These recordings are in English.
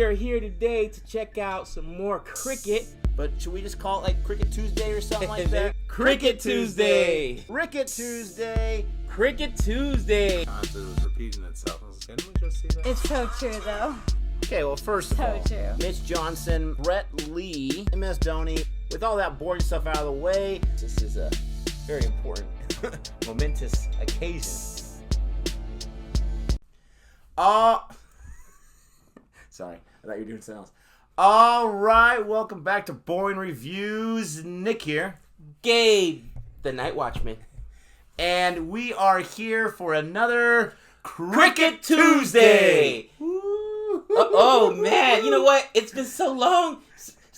We're here today to check out some more cricket. But should we just call it like Cricket Tuesday or something like that? Cricket Tuesday. Cricket Tuesday. Cricket Tuesday. It was repeating itself. Can we just see that? It's so true, though. Okay, well, first of all, true. Mitch Johnson, Brett Lee, MS Dhoni, with all that boring stuff out of the way, this is a very important, momentous occasion. Sorry, I thought you were doing something else. All right, welcome back to Boring Reviews. Nick here. Gabe, the Night Watchman. And we are here for another Cricket Tuesday. Oh, man. You know what? It's been so long.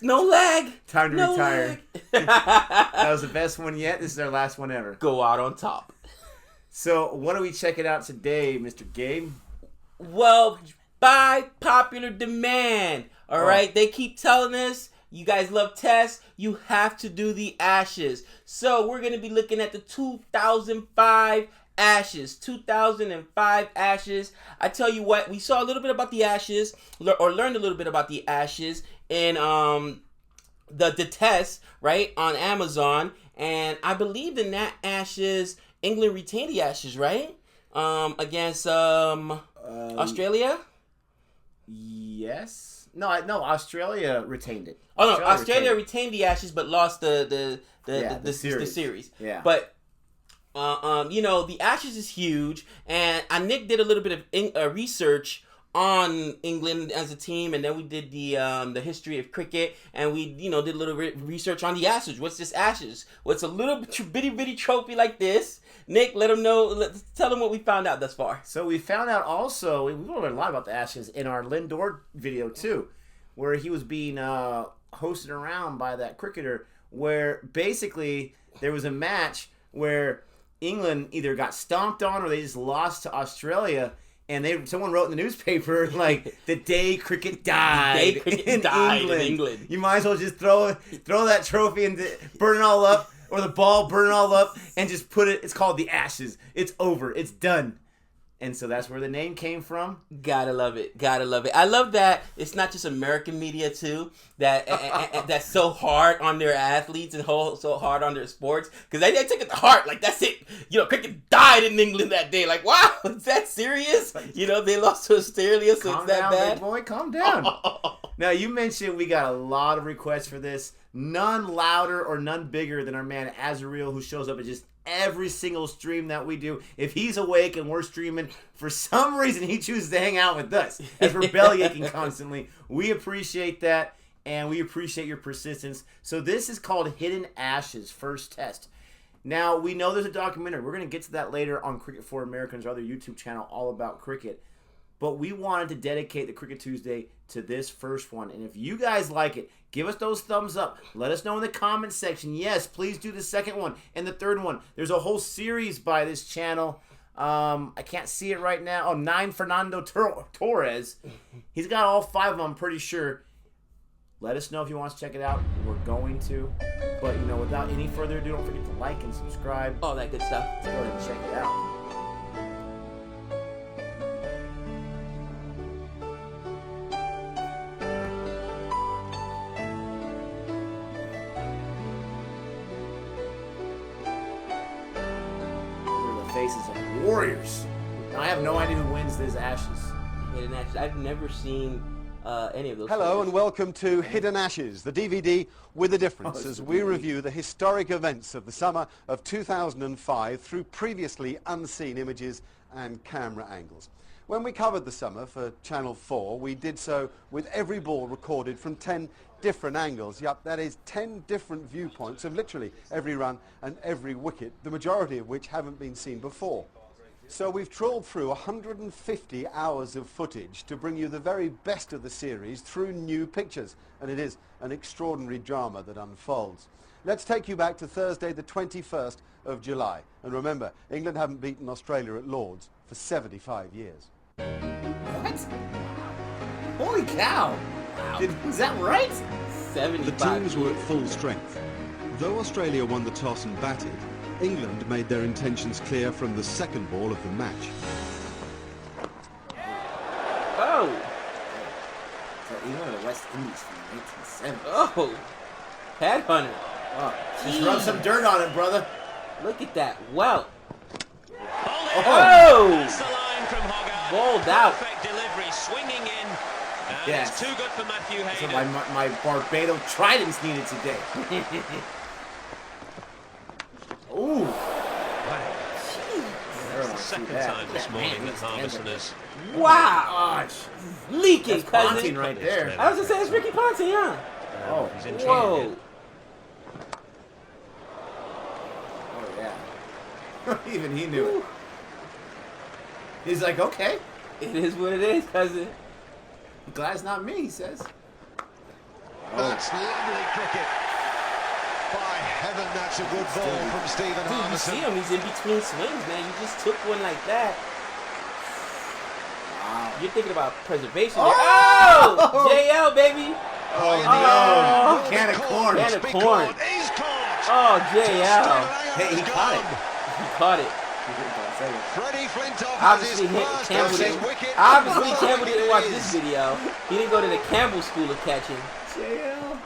No lag. Time to retire. That was the best one yet. This is our last one ever. Go out on top. So, what are we checking out today, Mr. Gabe? Well, by popular demand. All right? They keep telling us, you guys love tests, you have to do the Ashes. So, we're going to be looking at the 2005 Ashes. 2005 Ashes. I tell you what, we saw a little bit about the Ashes, or learned a little bit about the Ashes in the test, right, on Amazon. And I believe in that Ashes, England retained the Ashes, right? Against Australia? Yes. No, Australia retained it. Oh, no, Australia retained the Ashes, but lost the series. Yeah. But you know, the Ashes is huge, and Nick did a little bit of research on England as a team, and then we did the history of cricket, and we did a little research on the Ashes. What's this Ashes? What's a little bitty trophy like this? Nick, let them know. Tell them what we found out thus far. So we found out also, we learned a lot about the Ashes in our Lindor video too, where he was being hosted around by that cricketer, where basically there was a match where England either got stomped on or they just lost to Australia, and someone wrote in the newspaper like the day cricket died. The day cricket died in England. You might as well just throw that trophy and burn it all up, or the ball, burn it all up, and just put it. It's called the Ashes. It's over. It's done. And so that's where the name came from. Gotta love it. I love that it's not just American media too that's so hard on their athletes and so hard on their sports, because they take it to heart. Like, that's it. Cricket died in England that day. Like, wow, is that serious? They lost to Australia, so Calm it's that down, bad. Big boy, calm down. Now, you mentioned we got a lot of requests for this. None louder or none bigger than our man Azareal, who shows up at just every single stream that we do. If he's awake and we're streaming, for some reason he chooses to hang out with us as we're belly aching constantly. We appreciate that, and we appreciate your persistence. So this is called Hidden Ashes First Test. Now, we know there's a documentary. We're going to get to that later on Cricket for Americans, our other YouTube channel, all about cricket. But we wanted to dedicate the Cricket Tuesday to this first one. And if you guys like it, give us those thumbs up. Let us know in the comment section. Yes, please do the second one and the third one. There's a whole series by this channel. I can't see it right now. Oh, 9 Fernando Torres. He's got all 5 of them, I'm pretty sure. Let us know if you want to check it out. We're going to. But, without any further ado, don't forget to like and subscribe. All that good stuff. Let's go ahead and check it out. Faces of warriors. Now, I have no idea who wins this Ashes. Hidden Ashes. I've never seen any of those. Hello players. and welcome to Hidden Ashes, the DVD with a difference, as we review the historic events of the summer of 2005 through previously unseen images and camera angles. When we covered the summer for Channel 4, we did so with every ball recorded from 10 different angles. Yup, that is 10 different viewpoints of literally every run and every wicket, the majority of which haven't been seen before. So we've trawled through 150 hours of footage to bring you the very best of the series through new pictures, and it is an extraordinary drama that unfolds. Let's take you back to Thursday the 21st of July. And remember, England haven't beaten Australia at Lord's for 75 years. What? Holy cow! Wow. Is that right? 75 The teams were years. at full strength. Though Australia won the toss and batted, England made their intentions clear from the second ball of the match. Oh! You know the West Indies from the 1970s. Oh, headhunter. Oh, just rub some dirt on it, brother. Look at that welt. Oh! That's the line from Hogarth. Bowled out. Perfect delivery, swinging in. And Yes. it's too good for Matthew That's Hayden. what my Barbados Tridents needed today. Ooh. Second time this morning that Harbison has... Wow. Gosh. Leaking, That's cousin. Ponting right there. I was gonna say it's Ricky Ponting, huh? Oh. He's in Whoa. Oh, yeah. Even he knew it. He's like, okay. It is what it is, cousin. Glad it's not me, he says. That's lovely cricket. By heaven, that's a good ball from Stephen Dude, you Harbison. see him, he's in between swings, man. You just took one like that. Wow. You're thinking about preservation Oh! there. Oh! JL, baby. Oh, Oh. no. Can of corn. Can of corn. He's caught. Oh, JL. Hey, he caught it. He caught it. Freddie Flintoff has Obviously, his first Campbell Ashes didn't, wicket. obviously Oh, Campbell didn't watch it this is. video. He didn't go to the Campbell School of Catching. JL.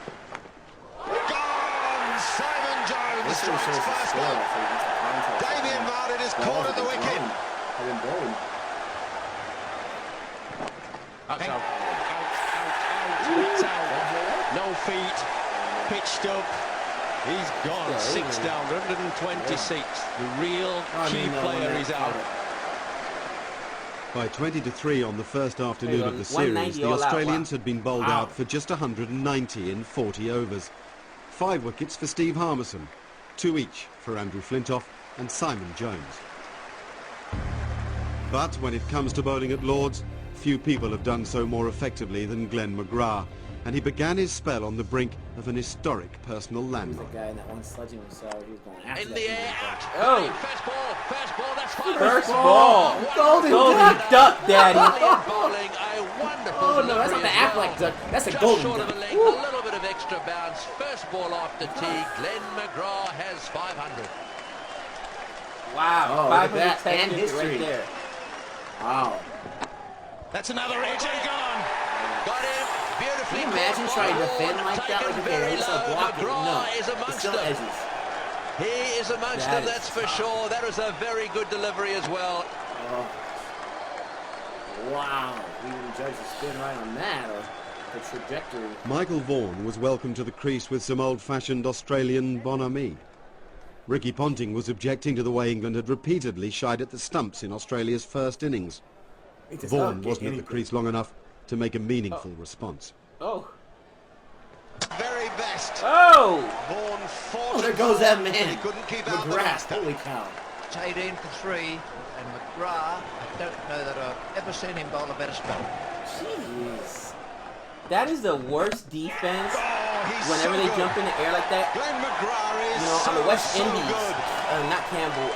Gone. Simon Jones This one strikes shows the first score. one. I think it's the contest. Damien Martin is caught at the wicket. I've been bowling. No feet, pitched up. He's gone. Yeah, 6 down, 126. The real key player is out. By 20-3 on the first afternoon of the series, 190 the all out. Australians Wow. had been bowled out for just 190 in 40 overs. 5 wickets for Steve Harmison, 2 each for Andrew Flintoff and Simon Jones. But when it comes to bowling at Lord's, few people have done so more effectively than Glenn McGrath, and he began his spell on the brink of an historic personal The landmark. guy in that one sledging himself, he was going after In that the thing. air, out. Oh. First ball, that's fine. First ball. Golden Golden duck, daddy. Brilliant bowling, a wonderful Oh, no, that's not the delivery as Affleck well. duck. That's a Just golden short duck. of a leg, a little bit of extra bounce. First ball after tee, Glenn McGrath has 500. Wow. Oh, look at that. 510 And history. right there. Wow. That's another edge and gone. Got him. Beautifully. Can you imagine caught trying to by defend Ward, like that? taken Like, okay, very at least I'll low. block it. No. McGrath is It's amongst still them. edges. He is amongst That them, is that's for tough. sure. That was a very good delivery as well. Oh. Wow. We didn't judge the spin right on that, or the trajectory. Michael Vaughan was welcomed to the crease with some old-fashioned Australian bonhomie. Ricky Ponting was objecting to the way England had repeatedly shied at the stumps in Australia's first innings. It does Vaughan not get wasn't at the anything. crease long enough to make a meaningful response. Oh. Very best. Oh. Vaughan fought. Oh, there and goes that fought, but He man. couldn't keep out the McGrath. master. Holy cow. Tied in for 3, and McGrath, I don't know that I've ever seen him bowl a better spell. Jeez. That is the worst defense. Oh, he's Whenever so they good. jump in the air like that. Glenn McGrath is You know, so, on the West so Indies. good. Not Campbell.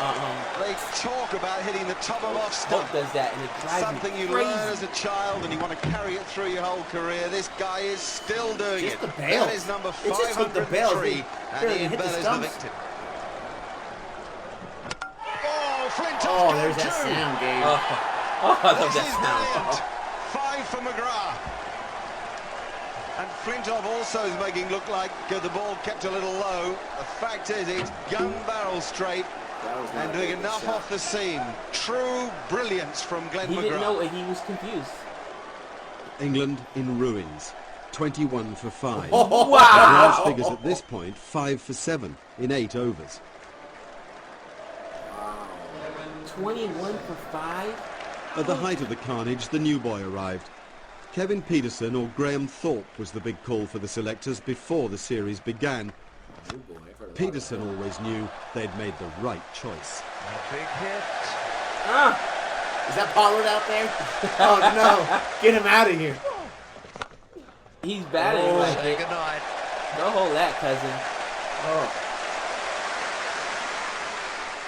They talk about hitting the top of off stump. Hook does that, and it drives Something me you crazy. learn as a child and you want to carry it through your whole career. This guy is still doing Just it. the bails. That is number It just took the 503, bails. and They Ian hit the Bell is the stumps. victim. Oh, Flintoff's Oh, gone there's that too. sound, Gabe. Oh, I love This that is sound. brilliant. 5 for McGrath. And Flintoff also is making look like the ball kept a little low. The fact is it's gun barrel straight That was not and a doing good enough shot. off the seam. True brilliance from Glenn He didn't know McGrath. it. He was confused. England in ruins, 21 for 5. Wow. McGrath's figures at this point 5 for 7 in 8 overs. 21 for 5. At the height of the carnage, the new boy arrived. Kevin Peterson or Graham Thorpe was the big call for the selectors before the series began. Oh, boy, I've heard about Peterson always knew they'd made the right choice. A big hit. Ah. that. Is that Pollard out there? Oh, no. Get him out of here. He's batting Oh. like Say it. goodnight. Go hold that, cousin. Oh.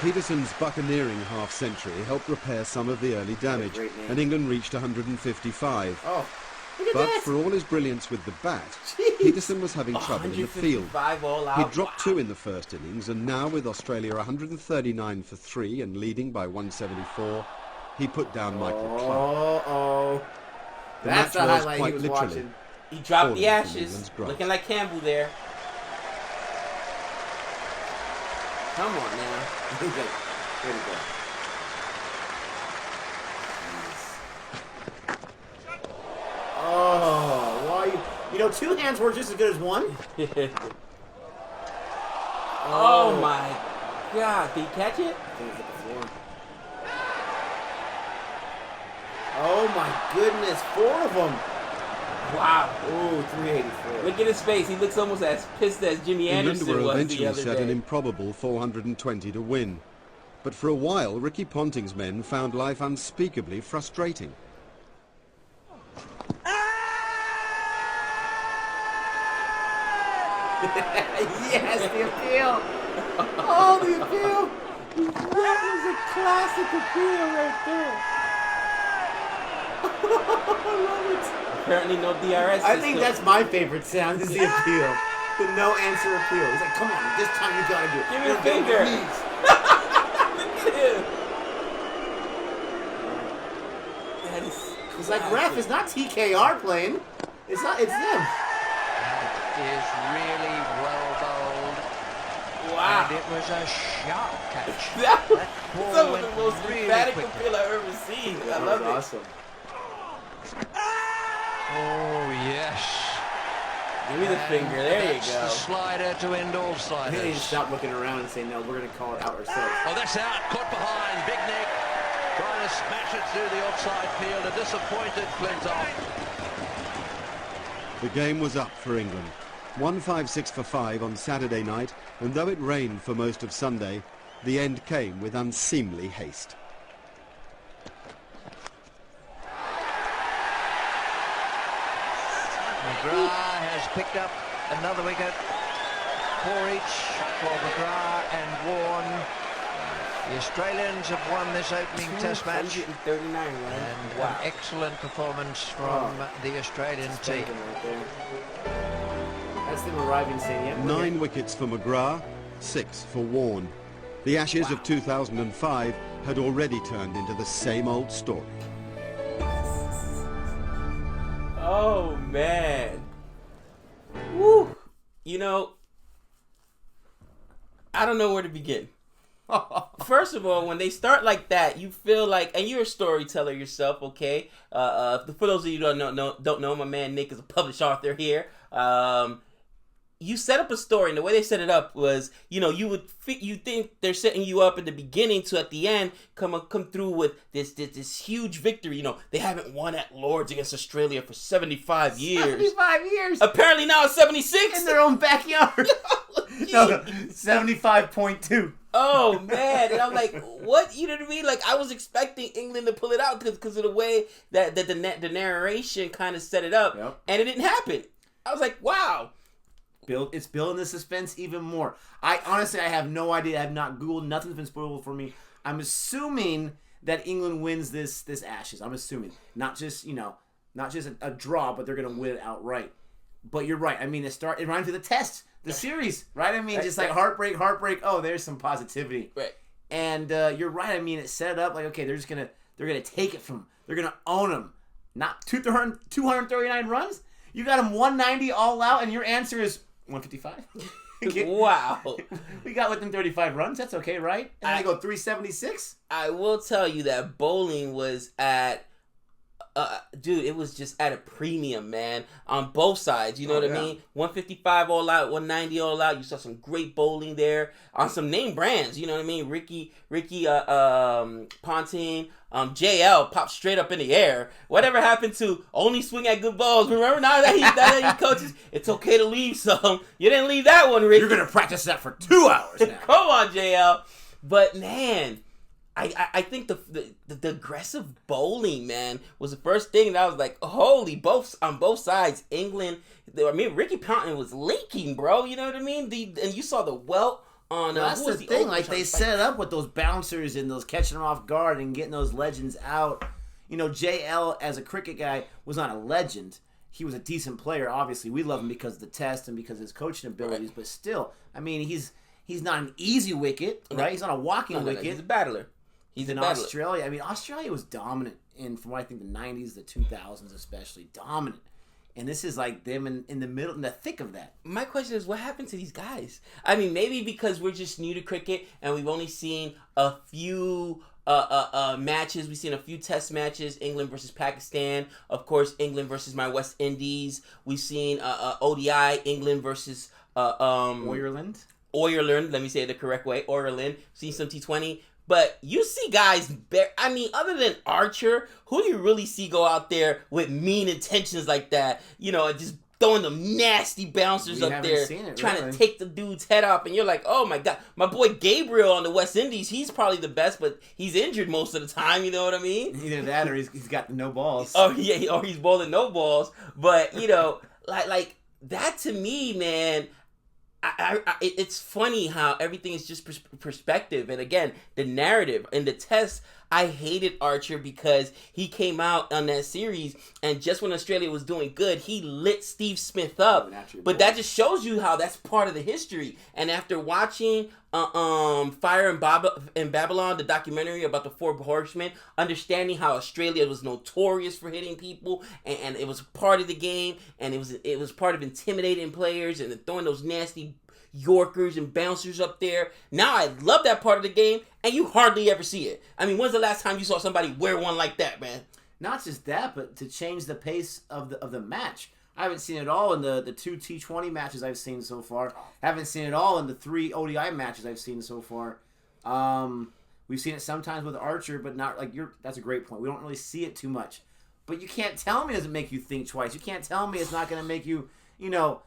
Peterson's buccaneering half-century helped repair some of the early damage, great name. and England reached 155. Oh. Look at But that. for all his brilliance with the bat, Jeez. Peterson was having trouble in the field. 155 all out. He dropped 2 in the first innings, and now with Australia 139 for 3 and leading by 174, he put down Michael Clarke. Oh. The That's match the was highlight he quite was literally watching. He dropped falling the from ashes, England's grasp. looking like Campbell there. Come on now. Way to go. Oh, why? You know, two hands work just as good as one. Oh my God! Did he catch it? I think it hit the floor. Oh my goodness, 4 of them. Wow! Ooh, 384. Look at his face. He looks almost as pissed as Jimmy England Anderson were was the eventually other set an day. improbable 420 to win. But for a while, Ricky Ponting's men found life unspeakably frustrating. Yes, the appeal. Oh, the appeal. That was a classic appeal right there. I love it. Apparently no DRS. I think that's my favorite sound is the appeal. The no answer appeal. He's like, come on, this time you gotta do it. Give me You a gotta get on finger. your knees. Look at him. That is. It's like, ref, it's not TKR playing. It's not, it's them. It is really well bowled. Wow. And it was a sharp catch. That was ball some of went the most really emphatic quickly. appeal I've ever seen. I That love was it. awesome. Oh, yes. Give me the finger. There you That's go. the slider to end all They sliders. didn't stop looking around and say, no, we're going to call it out ourselves. Oh, that's out. Caught behind. Big Nick trying to smash it through the offside field. A disappointed Flintoff. The game was up for England. 156 for 5 on Saturday night, and though it rained for most of Sunday, the end came with unseemly haste. McGrath has picked up another wicket. 4 each for McGrath and Warren. The Australians have won this opening test match. 239 runs. And Wow. an excellent performance from the Australian team. Spanking right there. That's them arriving saying, yep, we're 9 here. wickets for McGrath, 6 for Warne. The Ashes of 2005 had already turned into the same old story. Oh man. Woo. You know, I don't know where to begin. First of all, when they start like that, you feel like, and you're a storyteller yourself, okay? For those of you who don't know, my man Nick is a published author here. You set up a story, and the way they set it up was, you know, you think they're setting you up at the beginning to at the end come through with this huge victory. You know, they haven't won at Lords against Australia for 75 years. 75 years. Apparently now it's 76 In their own backyard. No, 75.2. Oh man, and I'm like, what? You know what I mean? Like, I was expecting England to pull it out because of the way that the narration kind of set it up, Yep. and it didn't happen. I was like, wow. It's building the suspense even more. I honestly have no idea. I have not Googled. Nothing's been spoiled for me. I'm assuming that England wins this Ashes. I'm assuming. Not just a draw, but they're gonna win it outright. But you're right. I mean, it reminds me of the test, the series, right? I mean, just like heartbreak. Oh, there's some positivity. Right. And you're right. I mean, it set it up like, okay, they're gonna take it from them. They're gonna own them. Not 239 runs. You got them 190 all out, and your answer is 155. Wow. We got within 35 runs. That's okay, right? And they go 376. I will tell you that bowling was at, dude, it was just at a premium, man, on both sides. You know what I mean? 155 all out, 190 all out. You saw some great bowling there on some name brands. You know what I mean? Ricky, Ponting, JL popped straight up in the air. Whatever happened to only swing at good balls? Remember now that he coaches, it's okay to leave some. You didn't leave that one, Ricky. You're gonna practice that for 2 hours now. Come on, JL. But man, I think the aggressive bowling, man, was the first thing that I was like, holy, on both sides, England. I mean, Ricky Ponting was leaking, bro. You know what I mean? And you saw the welt on. That's who the was the thing. opener? Like, they set it up with those bouncers and those catching them off guard and getting those legends out. You know, JL as a cricket guy was not a legend. He was a decent player. Obviously, we love him because of the test and because of his coaching abilities. But still, I mean, he's not an easy wicket, right? He's not a walking wicket. He's a battler. He's in a battler. Australia. I mean, Australia was dominant from what I think the 90s, the 2000s especially. Dominant. And this is like them in the middle, in the thick of that. My question is, what happened to these guys? I mean, maybe because we're just new to cricket and we've only seen a few matches. We've seen a few test matches, England versus Pakistan. Of course, England versus my West Indies. We've seen ODI, England versus Ireland. Let me say it the correct way. Ireland. Seen some T20. But you see guys, I mean, other than Archer, who do you really see go out there with mean intentions like that? You know, just throwing them nasty bouncers up there, trying to take the dude's head off. And you're like, oh my God. My boy Gabriel on the West Indies, he's probably the best, but he's injured most of the time, you know what I mean? Either that or he's got no balls. Oh, yeah, or he's bowling no balls. But, you know, like that to me, man... it's funny how everything is just perspective. And again, the narrative and the test, I hated Archer because he came out on that series and just when Australia was doing good, he lit Steve Smith up. But that just shows you how that's part of the history. And after watching Fire in Babylon, the documentary about the Four Horsemen, understanding how Australia was notorious for hitting people and it was part of the game and it was part of intimidating players and throwing those nasty Yorkers and bouncers up there. Now I love that part of the game and you hardly ever see it. I mean, when's the last time you saw somebody wear one like that, man? Not just that, but to change the pace of the match. I haven't seen it all in the 2 T20 matches I've seen so far. Haven't seen it all in the 3 ODI matches I've seen so far. We've seen it sometimes with Archer, but not like that's a great point. We don't really see it too much. But you can't tell me it doesn't make you think twice. You can't tell me it's not going to make you, you know,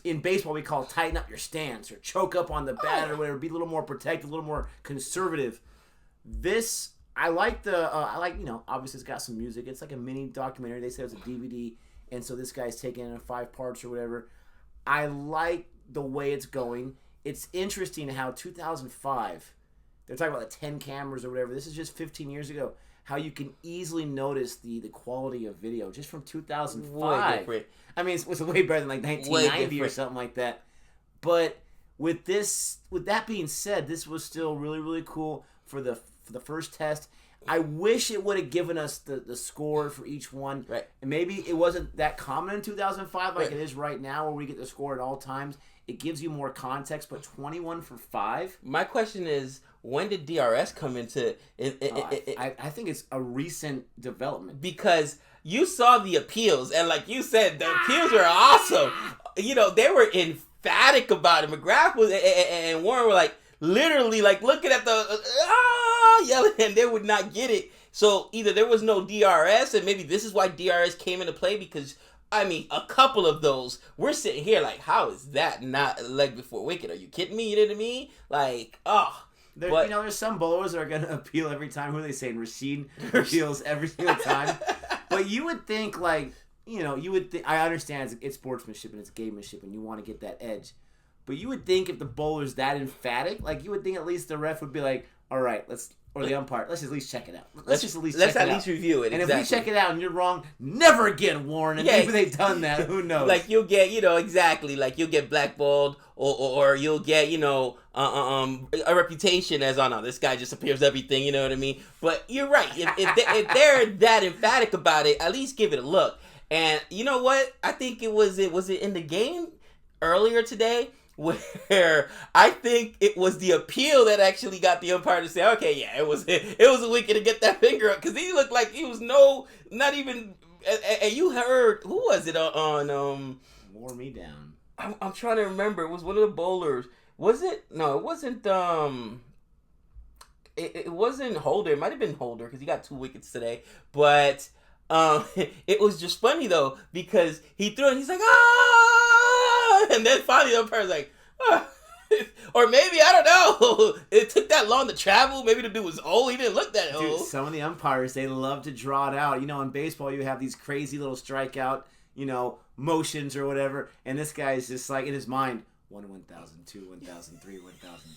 in baseball we call tighten up your stance or choke up on the bat or whatever, be a little more protective, a little more conservative. This, I like you know, obviously it's got some music. It's like a mini documentary. They said it's a DVD. And so this guy's taking it in 5 parts or whatever. I like the way it's going. It's interesting how 2005, they're talking about the 10 cameras or whatever. This is just 15 years ago. How you can easily notice the quality of video just from 2005. Way different. I mean, it was way better than like 1990 or something like that. But with that being said, this was still really, really cool for the first test. I wish it would have given us the score for each one. Right. And maybe it wasn't that common in 2005 like it is right now where we get the score at all times. It gives you more context, but 21 for 5? My question is, when did DRS come into it? I think it's a recent development. Because you saw the appeals, and like you said, the appeals were awesome. You know, they were emphatic about it. McGrath and Warren were like, literally like looking at the yelling, and they would not get it. So either there was no DRS, and maybe this is why DRS came into play, because I mean, a couple of those, we're sitting here like, how is that not leg before wicket? Are you kidding me? You know what I mean? Like, you know, there's some bowlers that are going to appeal every time. Who are they saying? Rashid appeals every single time. But you would think, like, you know, I understand it's sportsmanship and it's gamemanship and you want to get that edge. But you would think if the bowler's that emphatic, like, you would think at least the ref would be like, all right, or the umpire, let's at least check it out. Let's at least review it. And exactly. if we check it out and you're wrong, never again, Warren. And maybe they've done that. Who knows? Like you'll get, you know, exactly. Like you'll get blackballed, or you'll get, you know, a reputation as, oh no, this guy just appears everything. You know what I mean? But you're right. If they're that emphatic about it, at least give it a look. And you know what? I think was it in the game earlier today, where I think it was the appeal that actually got the umpire to say, okay, yeah, it was a wicket to get that finger up, because he looked like he was not even. And you heard, who was it on? Wore me down. I'm trying to remember. It was one of the bowlers. Was it? No, it wasn't. It wasn't Holder. It might have been Holder because he got 2 wickets today, but. It was just funny though, because he threw it and he's like, and then finally the umpire's like, or maybe, I don't know, it took that long to travel. Maybe the dude was old. He didn't look that old. Dude, some of the umpires, they love to draw it out. You know, in baseball, you have these crazy little strikeout, you know, motions or whatever, and this guy's just like, in his mind, 1, 1,000, 2, 1,000, 3, 1,000.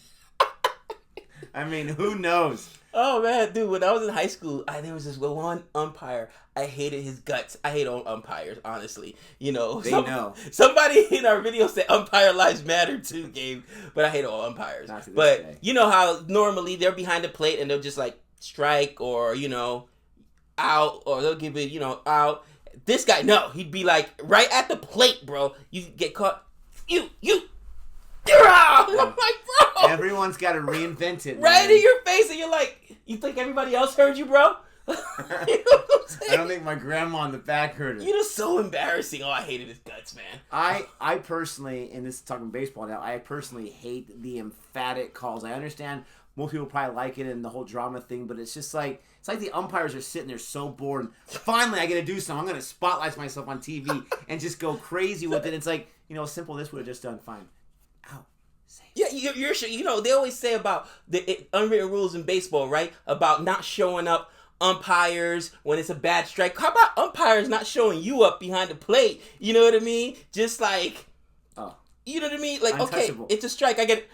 I mean, who knows? Oh, man, dude, when I was in high school, there was this one umpire. I hated his guts. I hate all umpires, honestly. You know. Know. Somebody in our video said umpire lives matter too, Gabe. But I hate all umpires. But you know how normally they're behind the plate and they'll just like strike or, you know, out, or they'll give it, you know, out. This guy, no, he'd be like right at the plate, bro. You get caught. You. I'm like, bro. Everyone's got to reinvent it. Right man. in your face, and you're like, you think everybody else heard you, bro? You know what I'm saying? I don't think my grandma in the back heard it. You know, so embarrassing. Oh, I hated his guts, man. I personally, and this is talking baseball now, I personally hate the emphatic calls. I understand most people probably like it and the whole drama thing, but it's just like, it's like the umpires are sitting there so bored. Finally, I get to do something. I'm going to spotlight myself on TV and just go crazy with it. It's like, simple, this would have just done fine. Ow. Yeah, you're sure. They always say about the unwritten rules in baseball, right? About not showing up umpires when it's a bad strike. How about umpires not showing you up behind the plate? You know what I mean? Just like, you know what I mean? Like, okay, it's a strike. I get it.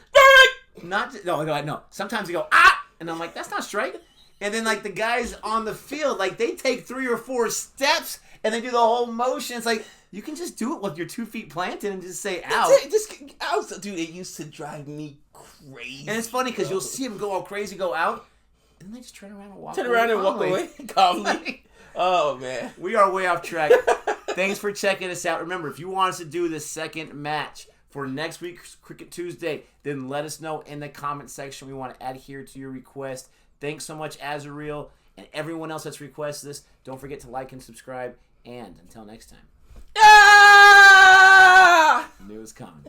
No. Sometimes you go, ah! And I'm like, that's not strike. And then, like, the guys on the field, like, they take 3 or 4 steps and they do the whole motion. It's like, you can just do it with your 2 feet planted and just say, ow. Dude, it used to drive me crazy. And it's funny because you'll see them go all crazy, go out, and then they just turn around and walk away. Calmly. Oh, man. We are way off track. Thanks for checking us out. Remember, if you want us to do the second match for next week's Cricket Tuesday, then let us know in the comment section. We want to adhere to your request. Thanks so much, Azareal, and everyone else that's requested this. Don't forget to like and subscribe. And until next time. Ah! Knew it was coming.